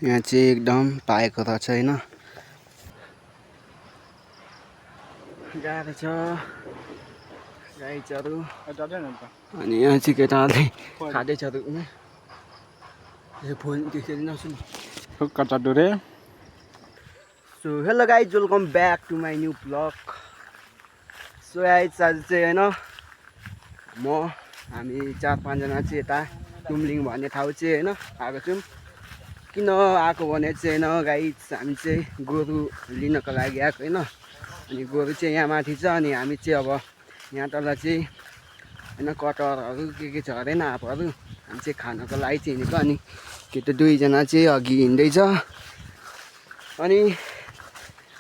यहाँ चाहिँ एकदम पाएको रहेछ होइन। गाह्रो छ गाईचहरू। अनि यहाँ चाहिँ केटाहरूले खाँदैछ रुखमा। फोन त्यसरी नसुन। So hello guys, welcome back to my new blog. So guys आज चाहिँ होइन हामी 4-5 जना चाहिँ यता तुमलिङ भन्ने ठाउँ चाहिँ होइन आएको छौँ। किन आएको भने चाहिँ होइन गाइज, हामी चाहिँ गोरु लिनको लागि आएको होइन। अनि गोरु चाहिँ यहाँ माथि छ अनि हामी चाहिँ अब यहाँ तल चाहिँ होइन कटहरहरू के छ अरे न आँपहरू हामी चाहिँ खानको लागि चाहिँ हिँडेको। अनि केटा 2जना चाहिँ अघि हिँड्दैछ। अनि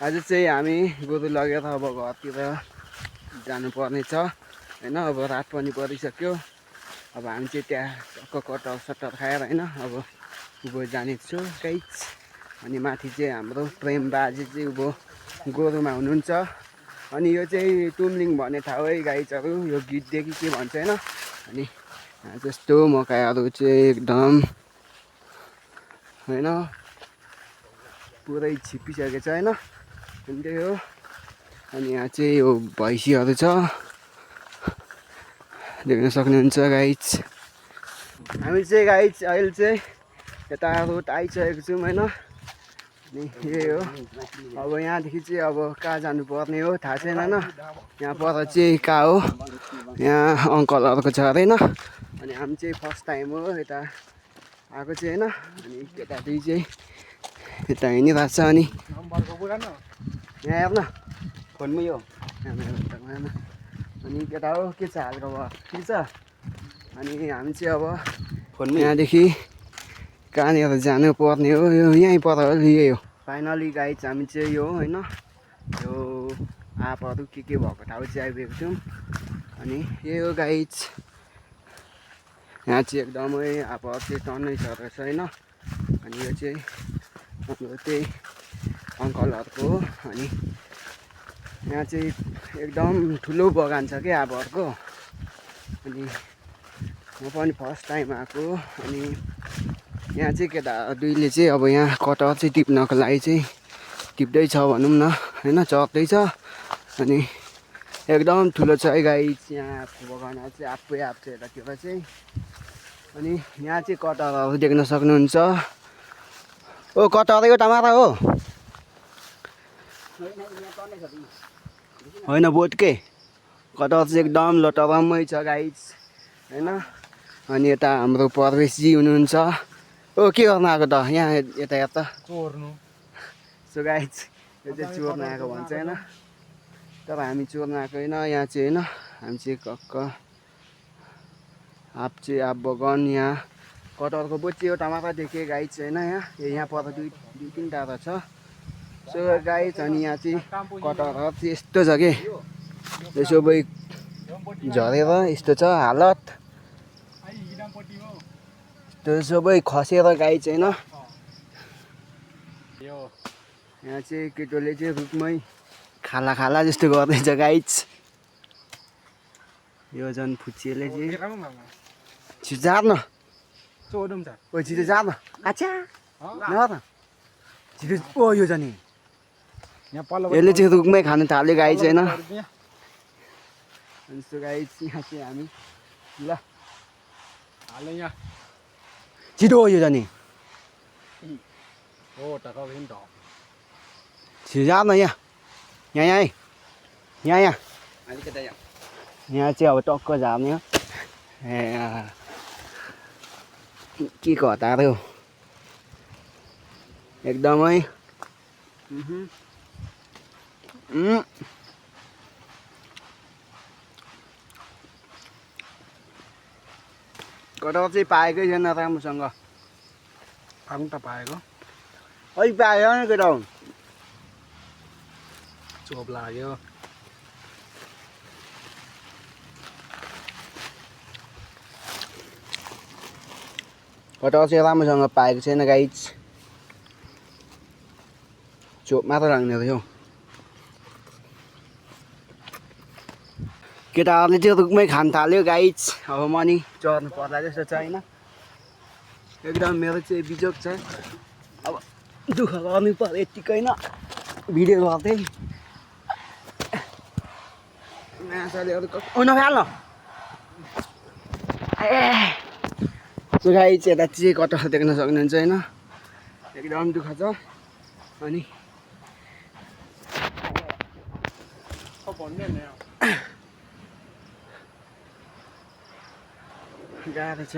आज चाहिँ हामी गोरु लगेर अब घरतिर जानुपर्ने छ होइन। अब रात पनि परिसक्यो। अब हामी चाहिँ त्यहाँ कटहर सटहर खाएर होइन अब उँभो जानेछु गाइज। अनि माथि चाहिँ हाम्रो प्रेम बाजे चाहिँ उँभो गोरुमा हुनुहुन्छ। अनि यो चाहिँ तुमलिङ भन्ने ठाउँ है गाइजहरू। यो गीतदेखि के भन्छ होइन। अनि जस्तो मकैहरू चाहिँ एकदम होइन पुरै छिपिसकेको छ होइन। अनि त्यही हो। अनि यहाँ चाहिँ यो भैँसीहरू छ देख्न सक्नुहुन्छ गाइज। हामी चाहिँ गाइज अहिले चाहिँ यता रोड आइसकेको छौँ होइन। अनि यही हो। अब यहाँदेखि चाहिँ अब कहाँ जानुपर्ने हो थाहा छैन होइन। यहाँ पर चाहिँ कहाँ हो, यहाँ अङ्कलहरूको छ अरे होइन। अनि हामी चाहिँ फर्स्ट टाइम हो यता आएको चाहिँ होइन। अनि केटा दुई चाहिँ यता हिँडिरहेको छ। अनि यहाँ हेर्न फोनमा यो अनि केटा हो के छ हालखबर ठिक छ। अनि हामी चाहिँ अब फोनमा यहाँदेखि कहाँनिर जानु पर्ने हो, यो यहीँ पर यही हो। फाइनली गाइज हामी चाहिँ यो होइन यो आँपहरू के भएको ठाउँ चाहिँ आइपुगेको छौँ। अनि यही हो गाइज। यहाँ चाहिँ एकदमै आँपहरू चाहिँ टन्नै छ रहेछ होइन। अनि यो चाहिँ हाम्रो त्यही अङ्कलहरूको हो। अनि यहाँ चाहिँ एकदम ठुलो बगान छ क्या आँपहरूको। अनि म पनि फर्स्ट टाइम आएको। अनि यहाँ चाहिँ केटा दुईले चाहिँ अब यहाँ कटहर चाहिँ टिप्नको लागि चाहिँ टिप्दैछ भनौँ न होइन, चढ्दैछ। अनि एकदम ठुलो छ है गाइज यहाँ बगानमा चाहिँ आफै आफ छ यतातिर चाहिँ। अनि यहाँ चाहिँ कटहरहरू देख्न सक्नुहुन्छ। ओ कटहर यो टमाटर हो होइन बोटकै कटहर चाहिँ एकदम लटरम्मै छ गाइज होइन। अनि यता हाम्रो परवेशजी हुनुहुन्छ। ओ के गर्नु आएको त यहाँ यता यता चोर्नु। सो गाइज यो चाहिँ चोर्नु आएको भन्छ होइन। तर हामी चोर्नु आएको होइन। यहाँ चाहिँ होइन हामी चाहिँ कक्क आँप चाहिँ आँप बगान यहाँ कटहरको बोट चाहिँ यो टमाटर देखेँ गाइज होइन। यहाँ पर दुई तिनवटा छ। सो गाइज अनि यहाँ चाहिँ कटहर चाहिँ यस्तो छ कि यो सबै झरेर यस्तो छ हालत, त्यो सबै खसेर गाइज होइन। यहाँ चाहिँ केटोले चाहिँ रुखमै खाला खाला जस्तो गर्दैछ गाइज। यो झन् फुच्चीले चाहिँ छिटो जाँद न ओ छिटो जाँद न अच्छा न छिटो। ओ यो झन् यसले चाहिँ रुखमै खानु थाल्यो गाइज होइन। अनि सो गाइज यहाँ चाहिँ हामी ल छिटो हो यो जाने छिटो जाऊ न यहाँ यहाँ यहाँ यहाँ यहाँ चाहिँ अब टक्क झार्ने हो। ए के को हतारो एकदमै कटहर चाहिँ पाएकै छैन राम्रोसँग। खानु त पाएको अलिक पायो नि केटा चोप लाग्यो। कटहर चाहिँ राम्रोसँग पाएको छैन गाइज। चोप मात्र लाग्ने रहेछ हौ। केटाहरूले चाहिँ रुखमै खान थाल्यो गाइज। अब मनी चढ्नु पर्ला जस्तो छ होइन। एकदम मेरो चाहिँ बिजोग छ अब दुःख गर्नु पर्यो यत्तिकै न भिडियो गर्दै माछाले अरू नफाल्न सो गाइस यता चाहिँ कटहर देख्न सक्नुहुन्छ होइन एकदम दुःख छ अनि गाह्रो छ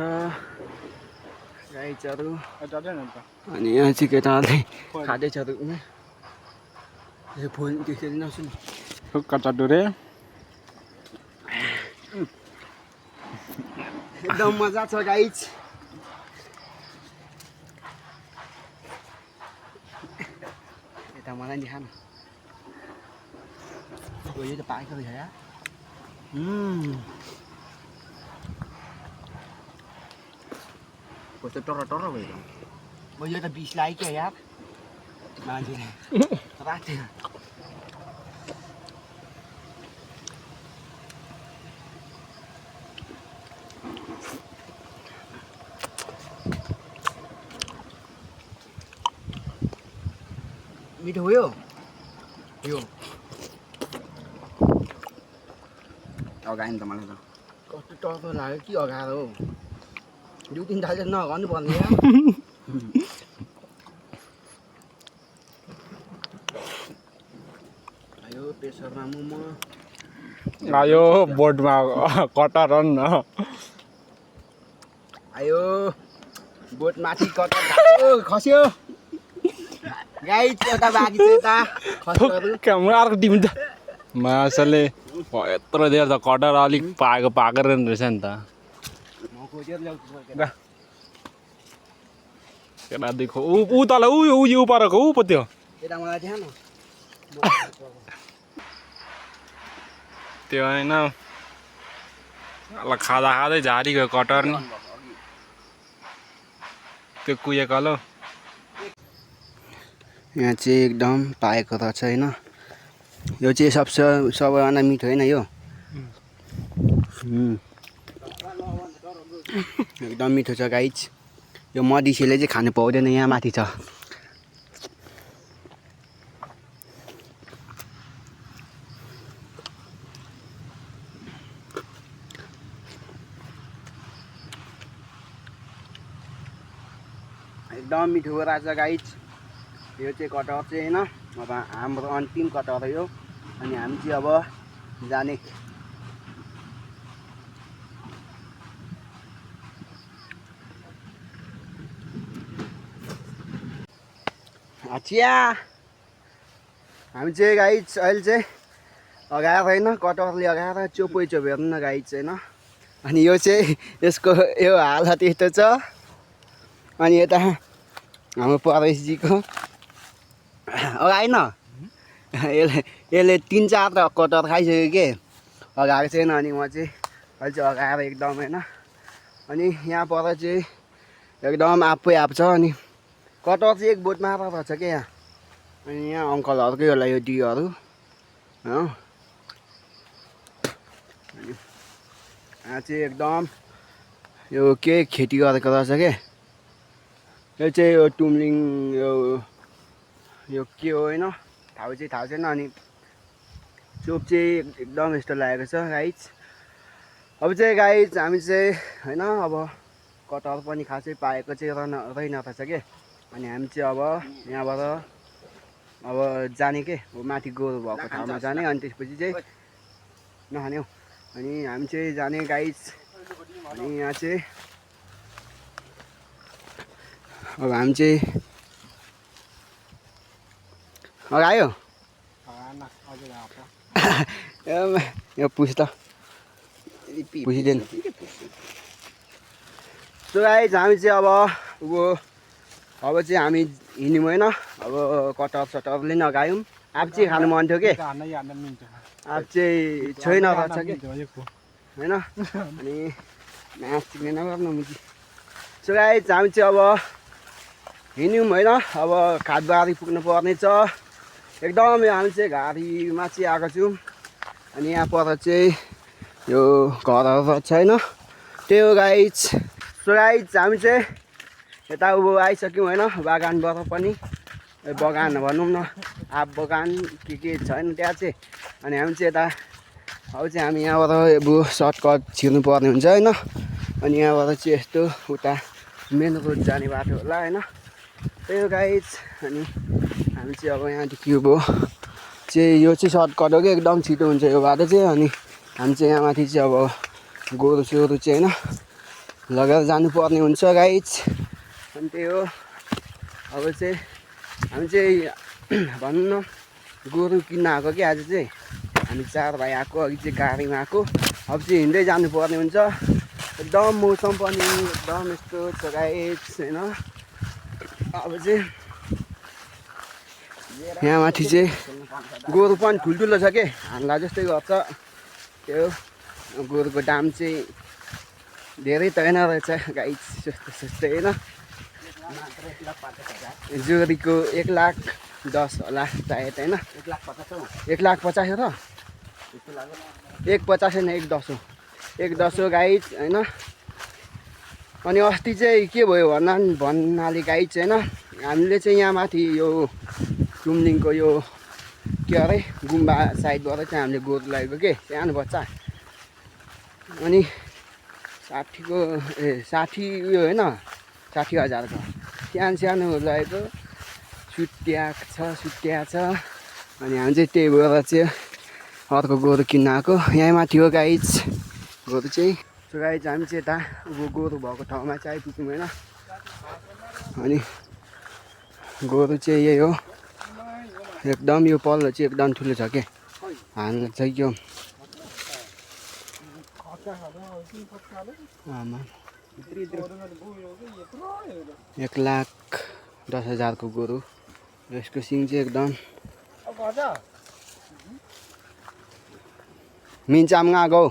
गाइजहरू अनि यहाँ चाहिँ केटाहरूले खाँदैछ फोन त्यसरी नसुन कचाटुरे एकदम मजा छ गाइज यता मलाई नि खानु यो त पाकेको रहेछ यार कस्तो टर्र भयो यो त बिस लाग्यो क्या यार मान्छेले राख्दैन मिठो हो यो अगाएन त मलाई त कस्तो टर्दो लाग्यो कि अगाएर हो 2 3 थाल नगर्नु पर्ने यार आयो प्रेसरमा मोमो आयो बोर्डमा कटर न आयो बोट माथि कटर खस्यो गाइस एउटा बाँकी छ यता खस्योहरु अर्को टिम त माछाले यत्रो देर त कटर अलिक पाएको रहेछ नि त केटा देखो ऊ तल ऊ परको ऊ पो त्यो यता मलाई देखाउ न त्यो होइन खाँदा खाँदै झारी गयो कटर नि त्यो कुहिएको ल यहाँ चाहिँ एकदम पाएको रहेछ होइन यो चाहिँ सबैभन्दा मिठो होइन यो एकदम मिठो छ गाइज यो मदिसेले चाहिँ खानु पाउँदैन यहाँ माथि छ एकदम मिठो रहेछ गाइज यो चाहिँ कटहर चाहिँ होइन अब हाम्रो अन्तिम कटहर यो अनि हामी चाहिँ अब जाने चिया हामी चाहिँ गाइज अहिले चाहिँ अगाएर होइन कटहरले अगाएर चोपै हेर्नु न गाइज होइन अनि यो चाहिँ यसको यो हालत यस्तो छ अनि यता हाम्रो परेशजीको अगाएन यसले 3-4 त कटहर खाइसक्यो के अगाएको छैन अनि म चाहिँ अहिले चाहिँ अगाएर एकदम होइन अनि यहाँ पर चाहिँ एकदम आफै आफ छ अनि कटहर चाहिँ एक बोटमा रहेछ क्या यहाँ अनि यहाँ अङ्कलहरूकै होला यो दियोहरू हो यहाँ चाहिँ एकदम यो के खेती गरेको रहेछ के यो चाहिँ यो टुम्लिङ यो के हो होइन थाहा छैन अनि चोप चाहिँ एकदम यस्तो लागेको छ गाइज अब चाहिँ गाइज हामी चाहिँ होइन अब कटहर पनि खासै पाएको चाहिँ रहेछ के अनि हामी चाहिँ अब यहाँबाट अब जाने के माथि गोरु भएको ठाउँमा जाने अनि त्यसपछि चाहिँ नखाने हौ अनि हामी चाहिँ जाने गाइज अनि यहाँ चाहिँ अब हामी चाहिँ आयो यो पुछ त पुछिदिएन सो गाइज हामी चाहिँ अब चाहिँ हामी हिँड्यौँ होइन अब कटहर सटहरले नगायौँ अब चाहिँ खानु मन थियो कि अब चाहिँ छैन रहेछ कि होइन अनि मास चिक्ने नगर्नु मुजी सो गाइज हामी चाहिँ अब हिँड्यौँ होइन अब खाटबारी पुग्नु पर्ने छ एकदम हामी चाहिँ घारीमा चाहिँ आएको छौँ अनि यहाँ पर चाहिँ यो घरहरू छ होइन त्यही हो गाइज सो गाइज हामी चाहिँ यता उँभो आइसक्यौँ होइन बगानबाट पनि बगान भनौँ न आँप बगान के छैन त्यहाँ चाहिँ अनि हामी चाहिँ यता अब चाहिँ हामी यहाँबाट अब सर्टकट छिर्नु पर्ने हुन्छ होइन अनि यहाँबाट चाहिँ यस्तो उता मेन रोड जाने बाटो होला होइन त्यही हो गाइज अनि हामी चाहिँ अब यहाँदेखि अब चाहिँ यो चाहिँ सर्टकट हो कि एकदम छिटो हुन्छ यो बाटो चाहिँ अनि हामी चाहिँ यहाँ माथि चाहिँ अब गोरु सोरु चाहिँ होइन लगेर जानुपर्ने हुन्छ गाइज अनि त्यही हो अब चाहिँ हामी चाहिँ भनौँ न गोरु किन्न आएको कि आज चाहिँ हामी 4 भाइ आएको अघि चाहिँ गाडीमा आएको अब चाहिँ हिँड्दै जानुपर्ने हुन्छ एकदम मौसम पनि एकदम यस्तो छ गाइज होइन अब चाहिँ यहाँ माथि चाहिँ गोरु पनि ठुल्ठुलो छ कि हामीलाई जस्तै गर्छ त्यो गोरुको दाम चाहिँ धेरै त होइन रहेछ गाइज जस्तै होइन जोडीको 1,10,000 होला सायद होइन 1,50,000 हो त 1,50,000 होइन 1,10,000 हो 1,10,000 हो गाइज होइन अनि अस्ति चाहिँ के भयो भन्नाले गाइज होइन हामीले चाहिँ यहाँ माथि यो तुमलिङको यो के अरे गुम्बा साइडबाट चाहिँ हामीले गोरु लगेको के सानो बच्चा अनि 60 उयो होइन 60,000को सानो लगेको सुत्या छ अनि हामी चाहिँ त्यही भएर चाहिँ अर्को गोरु किन्न आएको यहीँ माथि हो गाइज गोरु चाहिँ सो गाइज हामी चाहिँ यता अब गोरु भएको ठाउँमा चाहिँ आइपुग्यौँ होइन अनि गोरु चाहिँ यही हो एकदम यो पल्लो चाहिँ एकदम ठुलो छ क्या हाल्नु चाहिँ यो आमा 1,10,000 को गोरु यसको सिङ चाहिँ एकदम मिन्चाममा गौ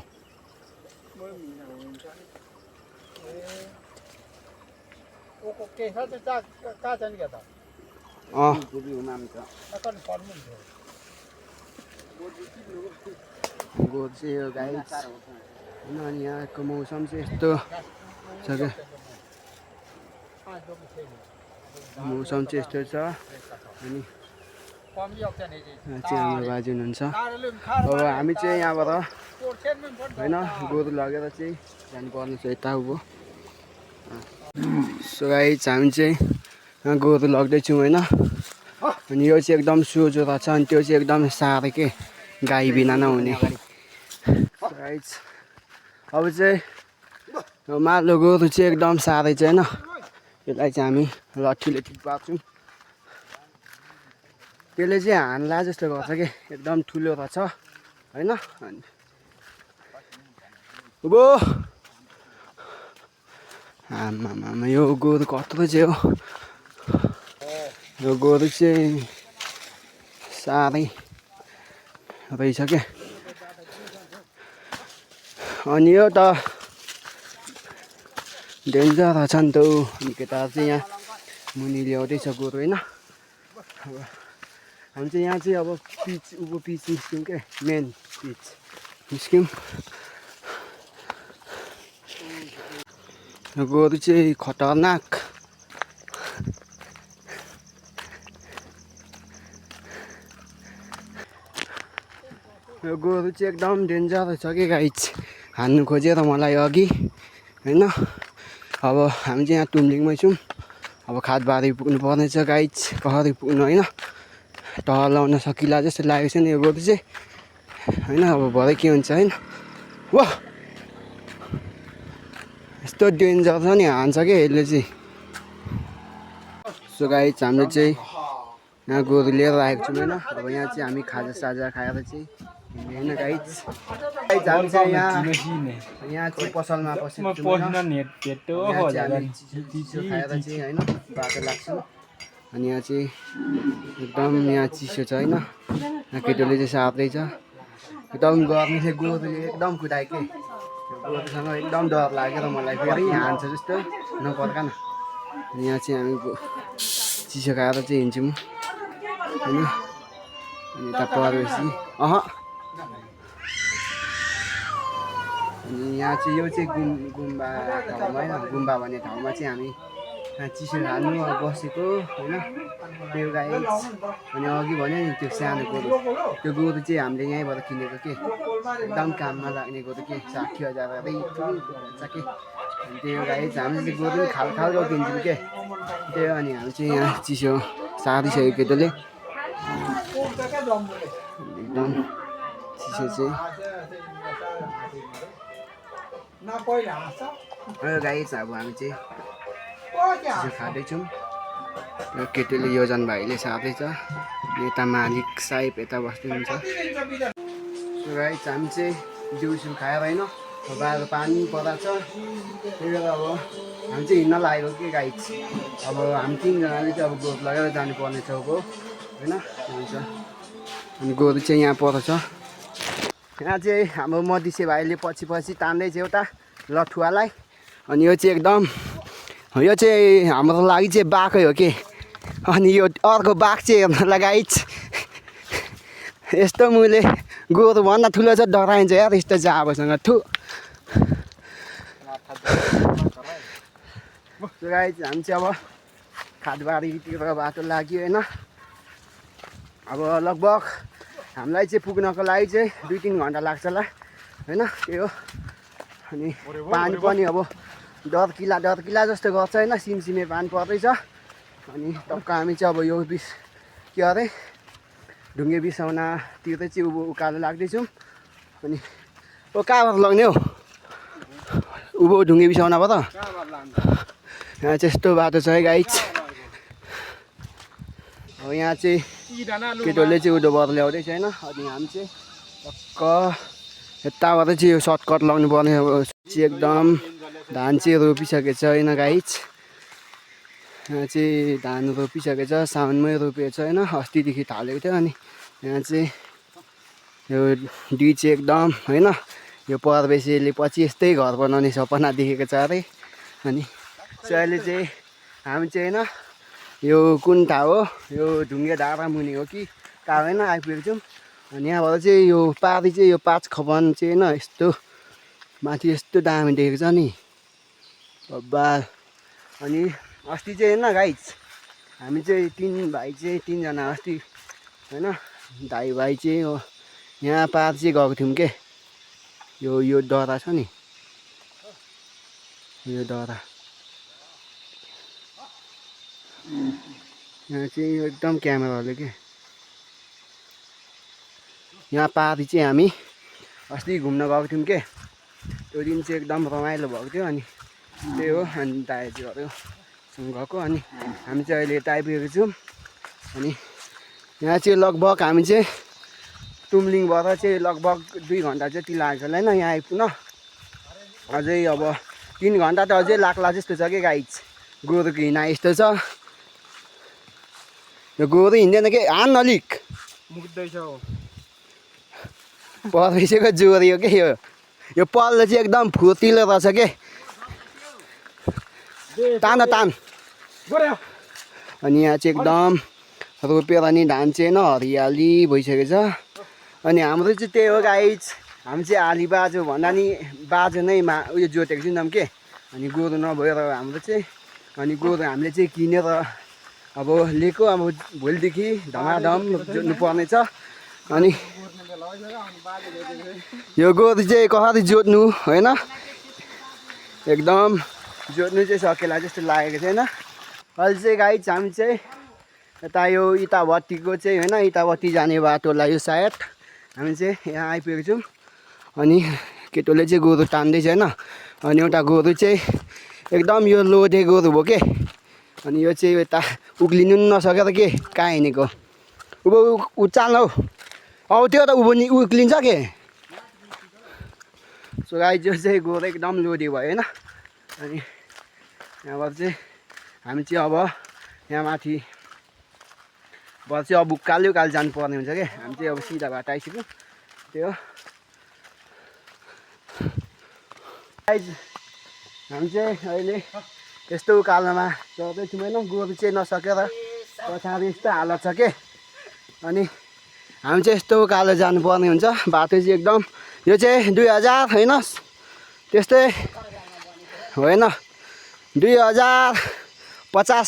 गोरु चाहिँ यो गाई अनि यहाँको मौसम चाहिँ यस्तो छ क्या मौसम चाहिँ यस्तो छ अनि चाहिँ हाम्रो बाजे हुनुहुन्छ अब हामी चाहिँ यहाँबाट होइन गोरु लगेर चाहिँ जानुपर्ने छ यता उँभो सो गाइज हामी चाहिँ यहाँ गोरु लग्दैछौँ होइन अनि यो चाहिँ एकदम सोझो रहेछ अनि त्यो चाहिँ एकदम साह्रै के गाई बिना नहुने गाइज अब चाहिँ मालो गोरु चाहिँ एकदम साह्रै छ होइन यसलाई चाहिँ हामी लट्ठीले टिपार्छौँ त्यसले चाहिँ हान्ला जस्तो गर्छ कि एकदम ठुलो रहेछ होइन अनि उभो आमामा यो गोरु कत्रो चाहिँ हो यो गोरु चाहिँ साह्रै रहेछ क्या अनि यो त डेन्जर रहेछ नि त अनि केटा चाहिँ यहाँ मुनि ल्याउँदैछ गोरु होइन अब हामी चाहिँ यहाँ चाहिँ अब पिच उँभो पिच निस्क्यौँ क्या मेन पिच निस्क्यौँ गोरु चाहिँ खतरनाक यो गोरु चाहिँ एकदम डेन्जर छ कि गाइज हान्नु खोजेर मलाई अघि होइन अब हामी चाहिँ यहाँ तुमलिङमै छौँ अब खादबारी पुग्नु पर्ने छ गाइज कहरी पुग्नु होइन टहल लाउन सकिला जस्तो लागेको छ नि यो गोरु चाहिँ होइन अब भरे के हुन्छ होइन वाह यस्तो डेन्जर छ नि हान्छ क्या यसले चाहिँ सो गाइज हामीले चाहिँ यहाँ गोरु लिएर आएको छौँ होइन अब यहाँ चाहिँ हामी खाजासाजा खाएर चाहिँ होइन गाइज हामी चाहिँ यहाँ चाहिँ पसलमा पसेको छौँ चिसो खाएर चाहिँ होइन बाटो लाग्छौँ अनि यहाँ चाहिँ एकदम यहाँ चिसो छ होइन यहाँ केटोले चाहिँ साप्दैछ एकदम गर्मीले गोरुले एकदम कुदायो कि गोरुसँग एकदम डर लागेर मलाई फेरि हान्छ जस्तो नपर्का न अनि यहाँ चाहिँ हामी चिसो खाएर चाहिँ हिँड्छौँ होइन अनि यता परेपछि अनि यहाँ चाहिँ यो चाहिँ गुम्बा ठाउँमा होइन गुम्बा भन्ने ठाउँमा चाहिँ हामी चिसो खानु अब बसेको होइन त्यो गाई अनि अघि भन्यो नि त्यो सानो गोरु त्यो गोरु चाहिँ हामीले यहीँबाट किनेको के एकदम काममा लाग्ने गोरु के 60,000 भन्छ के अनि त्यो गाई चाहिँ हामीले चाहिँ गोरु खालको किन्छौँ के त्यही हो अनि हामी चाहिँ यहाँ चिसो सारिसक्यो केटोले एकदम चिसो चाहिँ गाई चाहिँ अब हामी चाहिँ चिसो खाँदैछौँ यो केटीले योजन भाइले साथै छ यता मालिक साहेब यता बस्दै हुन्छ गाई हामी चाहिँ दिउँसो खाएर होइन बाहिर पानी पराएको छ त्यही भएर अब हामी चाहिँ हिँड्न लागेको के गाई अब हामी 3जनाले चाहिँ अब गोरु लगाएर जानुपर्ने छ अब होइन हुन्छ अनि गोरु चाहिँ यहाँ पर छ यहाँ चाहिँ हाम्रो मधिसे भाइले पछि पछि तान्दैछ एउटा लठुवालाई अनि यो चाहिँ एकदम यो चाहिँ हाम्रो लागि चाहिँ बाकै हो कि अनि यो अर्को बाघ चाहिँ हेर्नलाई गाई यस्तो मुले गोरुभन्दा ठुलो छ डराइन्छ यार यस्तो जाबसँग थु गाई हामी चाहिँ अब खादबारीतिर बाटो लाग्यो होइन अब लगभग हामीलाई चाहिँ पुग्नको लागि चाहिँ 2-3 घन्टा लाग्छ होला होइन त्यही हो अनि पानी पनि अब डरकिला जस्तो गर्छ होइन सिमसिमे पानी पर्दैछ अनि टक्क हामी चाहिँ अब यो के अरे ढुङ्गे बिसाउनातिर चाहिँ उकालो लाग्दैछौँ अनि कहाँबाट लग्ने हो ढुङ्गे बिसाउनाबाट यहाँ चाहिँ यस्तो बाटो छ है गाइज अब यहाँ चाहिँ केटोले चाहिँ उँधोबाट ल्याउँदैछ होइन अनि हामी चाहिँ टक्क यताबाट चाहिँ यो सर्टकट लाउनु पर्ने चाहिँ एकदम धान चाहिँ रोपिसकेको छ होइन गाइज यहाँ चाहिँ धान रोपिसकेको छ साउनमै रोपेको छ होइन अस्तिदेखि थालेको थियो अनि यहाँ चाहिँ यो डी चाहिँ एकदम होइन यो परवेशीले पछि यस्तै घर बनाउने सपना देखेको छ अरे अनि अहिले चाहिँ हामी चाहिँ होइन यो कुन ठाउँ हो यो ढुङ्गे धारा मुनि हो कि कहाँ होइन आइपुगेको छौँ अनि यहाँबाट चाहिँ यो पारी चाहिँ यो 5 खपन चाहिँ होइन यस्तो माथि यस्तो दामी देखेको छ नि बाबा अनि अस्ति चाहिँ होइन गाइज हामी चाहिँ 3 भाइ चाहिँ 3जना अस्ति होइन दाइ भाइ चाहिँ हो यहाँ पार चाहिँ गएको थियौँ के यो डरा छ नि यो डरा यहाँ चाहिँ यो एकदम क्यामेराले के यहाँ पारी चाहिँ हामी अस्ति घुम्न गएको थियौँ के त्यो दिन चाहिँ एकदम रमाइलो भएको थियो अनि त्यही हो अनि दाइजीहरूसँग गएको अनि हामी चाहिँ अहिले यता आइपुगेको छौँ अनि यहाँ चाहिँ लगभग हामी चाहिँ तुमलिङबाट चाहिँ लगभग 2 घन्टा जति लाग्छ होला होइन यहाँ आइपुग्न अझै अब 3 घन्टा त अझै लाग्ला जस्तो छ कि गाइज गोरुको हिँडा यस्तो छ यो गोरु हिँड्दैन के हान अलिक मुक्दैछ परवेशीको जोरी हो कि यो पल्लो चाहिँ एकदम फुर्तिलो रहेछ के तान अनि यहाँ चाहिँ एकदम रोपेर नि धान चाहिँ होइन हरियाली भइसकेको छ अनि हाम्रो चाहिँ त्यही हो गाइज हामी चाहिँ आली बाजो भन्दा नि बाजो नै उयो जोतेको छौँ के अनि गोरु नभएर हाम्रो चाहिँ अनि गोरु हामीले चाहिँ किनेर अब लिएको अब भोलिदेखि धमाधम जोत्नु पर्ने छ अनि यो गोरु चाहिँ कसरी जोत्नु होइन एकदम जोत्नु चाहिँ सकेला जस्तो लागेको थिएन अहिले चाहिँ गाइज हामी चाहिँ यता यो इटाभट्टीको चाहिँ होइन इटाभट्टी जाने बाटोलाई यो सायद हामी चाहिँ यहाँ आइपुगेको छौँ अनि केटोले चाहिँ गोरु तान्दैछ होइन अनि एउटा गोरु चाहिँ एकदम यो लोधे गोरु भयो के अनि यो चाहिँ यता उक्लिनु नसकेर के कहाँ हिँडेको उचाल्न हौ औ त्यो त उक्लिन्छ के सो गाइज यो चाहिँ गोरु एकदम लोधी भयो होइन अनि यहाँबाट चाहिँ हामी चाहिँ अब यहाँ माथि बाट चाहिँ अब उकालो जानुपर्ने हुन्छ क्या हामी चाहिँ अब सिधा बाटो आइसक्यौँ त्यो गाइज हामी चाहिँ अहिले यस्तो उकालोमा चढ्दैछौँ होइन गोरु चाहिँ नसकेर पछाडि यस्तो हालत छ के अनि हामी चाहिँ यस्तो उकालो जानुपर्ने हुन्छ बाटो चाहिँ एकदम यो चाहिँ 2000 होइन त्यस्तै होइन 2000 50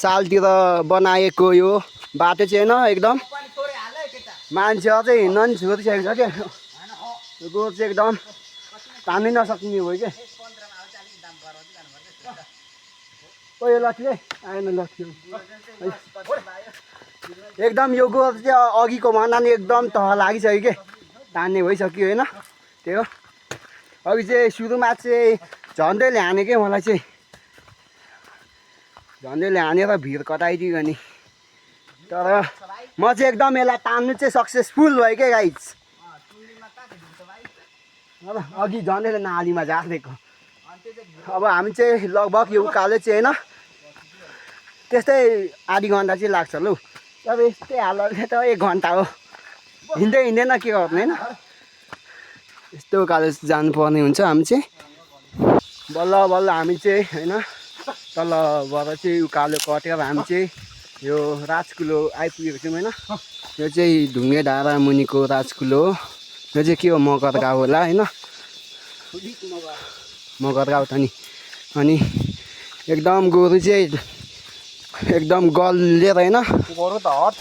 सालतिर बनाएको यो बाटो चाहिँ होइन एकदम मान्छे अझै हिँड्न नि छोडिसकेको छ क्या यो गोरु चाहिँ एकदम तान्नै नसक्ने भयो क्या यो लट्ठीले आएन लट्ठी एकदम यो गोरु चाहिँ अघिको भन्दा नि एकदम तह लागिसक्यो क्या तान्ने भइसक्यो होइन त्यही हो अघि चाहिँ सुरुमा चाहिँ झन्डैले हाने क्या मलाई चाहिँ झन्डैले हानेर भिड कटाइदियो नि तर म चाहिँ एकदम यसलाई तान्नु चाहिँ सक्सेसफुल भयो क्या गाइज अघि झन्डैले नालीमा झारिदिएको अब हामी चाहिँ लगभग यो उकालो चाहिँ होइन त्यस्तै आधी घन्टा चाहिँ लाग्छ लौ अब यस्तै हालतले त 1 घन्टा हो हिँड्दै हिँड्दैन के गर्नु होइन यस्तो उकालो जानुपर्ने हुन्छ हामी चाहिँ बल्ल बल्ल हामी चाहिँ होइन तलबाट चाहिँ उकालो कटेर हामी चाहिँ यो राजकुलो आइपुगेको छौँ होइन यो चाहिँ ढुङ्गे डाँडा मुनिको राजकुलो हो यो चाहिँ के हो मगर गाउँ होला होइन मगर गाउँ त नि अनि एकदम गोरु चाहिँ एकदम गलेर होइन गोरु त हट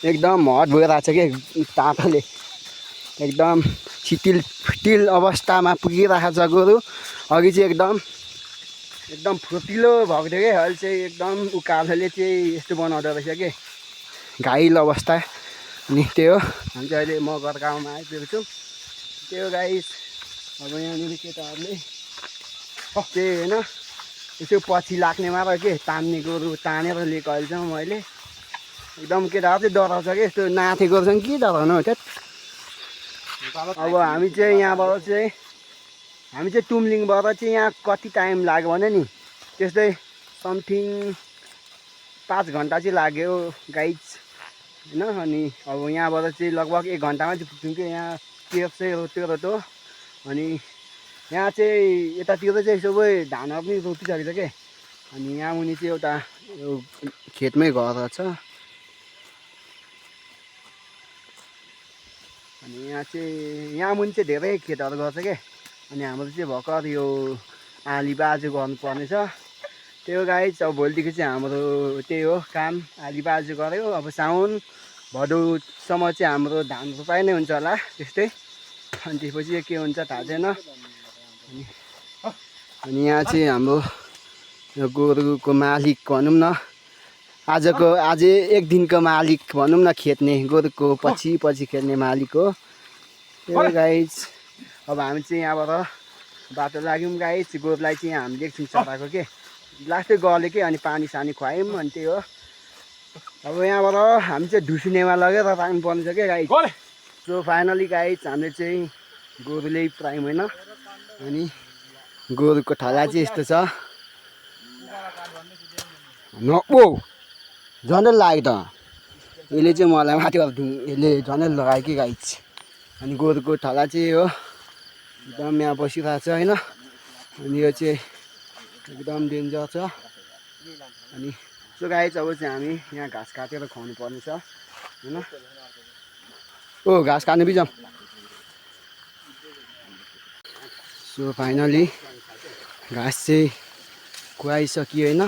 एकदम हट भइरहेको छ क्या तातोले एकदम शिथिल फिटिल अवस्थामा पुगिरहेको छ गोरु अघि चाहिँ एकदम फुर्तिलो भएको थियो क्या अहिले चाहिँ एकदम उकालोले चाहिँ यस्तो बनाउँदो रहेछ कि घाइल अवस्था अनि त्यही हो हामी चाहिँ अहिले मगर गाउँमा आइपुगेको छौँ त्यही हो गाइस अब यहाँनिर केटाहरूले त्यही होइन यसो पछि लाग्ने मात्र के तान्ने गोरु तानेर लिएको अहिलेसम्म मैले एकदम केटाहरू चाहिँ डराउँछ कि यस्तो नाथे गोरुसँग के डराउनु हो त्यहाँ अब हामी चाहिँ यहाँबाट चाहिँ तुमलिङबाट चाहिँ यहाँ कति टाइम लाग्यो भने नि त्यस्तै समथिङ 5 घन्टा चाहिँ लाग्यो गाइज होइन अनि अब यहाँबाट चाहिँ लगभग 1 घन्टामा चाहिँ पुग्छौँ कि यहाँ केफ चाहिँ रोतो अनि यहाँ चाहिँ यतातिर चाहिँ सबै धानहरू पनि रोपिसकेको छ क्या अनि यहाँ मुनि चाहिँ एउटा खेतमै घर छ अनि यहाँ मुनि चाहिँ धेरै खेतहरू गर्छ क्या अनि हाम्रो चाहिँ भर्खर यो आली बाजु गर्नुपर्ने छ त्यही हो गाइज अब भोलिदेखि चाहिँ हाम्रो त्यही हो काम आली बाजु गऱ्यो अब साउन भदौसम्म चाहिँ हाम्रो धान रोपाइ नै हुन्छ होला त्यस्तै अनि त्यसपछि के हुन्छ थाहा छैन अनि यहाँ चाहिँ हाम्रो यो गोरुको मालिक भनौँ न आज एक दिनको मालिक भनौँ न खेद्ने गोरुको पछि खेद्ने मालिक हो त्यही गाइज अब हामी चाहिँ यहाँबाट बाटो लाग्यौँ गाइज गोरुलाई चाहिँ हामीले एकछिन चराएको के लास्टै गल्यो कि अनि पानी सानी खुवायौँ अनि त्यही हो अब यहाँबाट हामी चाहिँ ढुसिनेमा लगेर राख्नु पर्ने छ क्या गाइज सो फाइनली गाइज हामीले चाहिँ गोरुले प्राइम होइन अनि गोरुको थला चाहिँ यस्तो छ ओ झन्डै लाग्यो त यसले चाहिँ मलाई माथिबाट यसले झन्डै लगायो कि गाइज अनि गोरुको थला चाहिँ हो एकदम यहाँ बसिरहेको छ होइन अनि यो चाहिँ एकदम डेन्जर छ अनि सो गाइज अब चाहिँ हामी यहाँ घाँस काटेर खुवाउनु पर्ने छ होइन ओ घाँस काट्नु बिजाउँ सो फाइनली घाँस चाहिँ खुवाइसक्यो होइन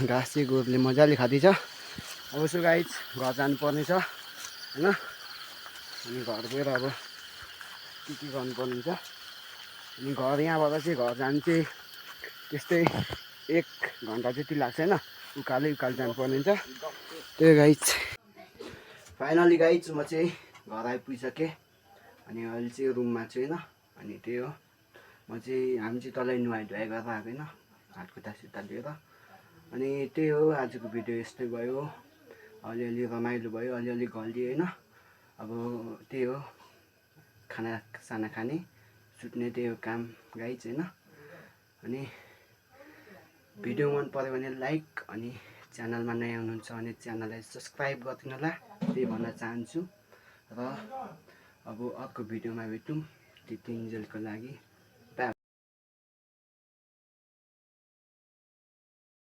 घाँस चाहिँ गोरुले मजाले खाँदैछ अब सो गाइज घर जानुपर्ने छ होइन अनि घर गएर अब के गर्नुपर्ने हुन्छ अनि घर यहाँबाट चाहिँ घर जानु चाहिँ त्यस्तै 1 घन्टा जति लाग्छ होइन उकालो जानुपर्ने हुन्छ त्यही गाइज फाइनली गाइज म चाहिँ घर आइपुगिसकेँ अनि अहिले चाहिँ रुममा छु होइन अनि त्यही हो हामी चाहिँ तलै नुहाइ धुवाइ गरेर आएको होइन हातखुट्टा सुत्ता लिएर अनि त्यही हो आजको भिडियो यस्तै भयो अलिअलि रमाइलो भयो अलिअलि गल्दियो होइन अब त्यही हो खाना खाने सुत्ने त्यही हो काम गाइज होइन अनि भिडियो मन पऱ्यो भने लाइक अनि च्यानलमा नयाँ हुनुहुन्छ भने च्यानललाई सब्सक्राइब गरिदिनु होला त्यही भन्न चाहन्छु र अब अर्को भिडियोमा भेटौँ त्यतिन्जेलको लागि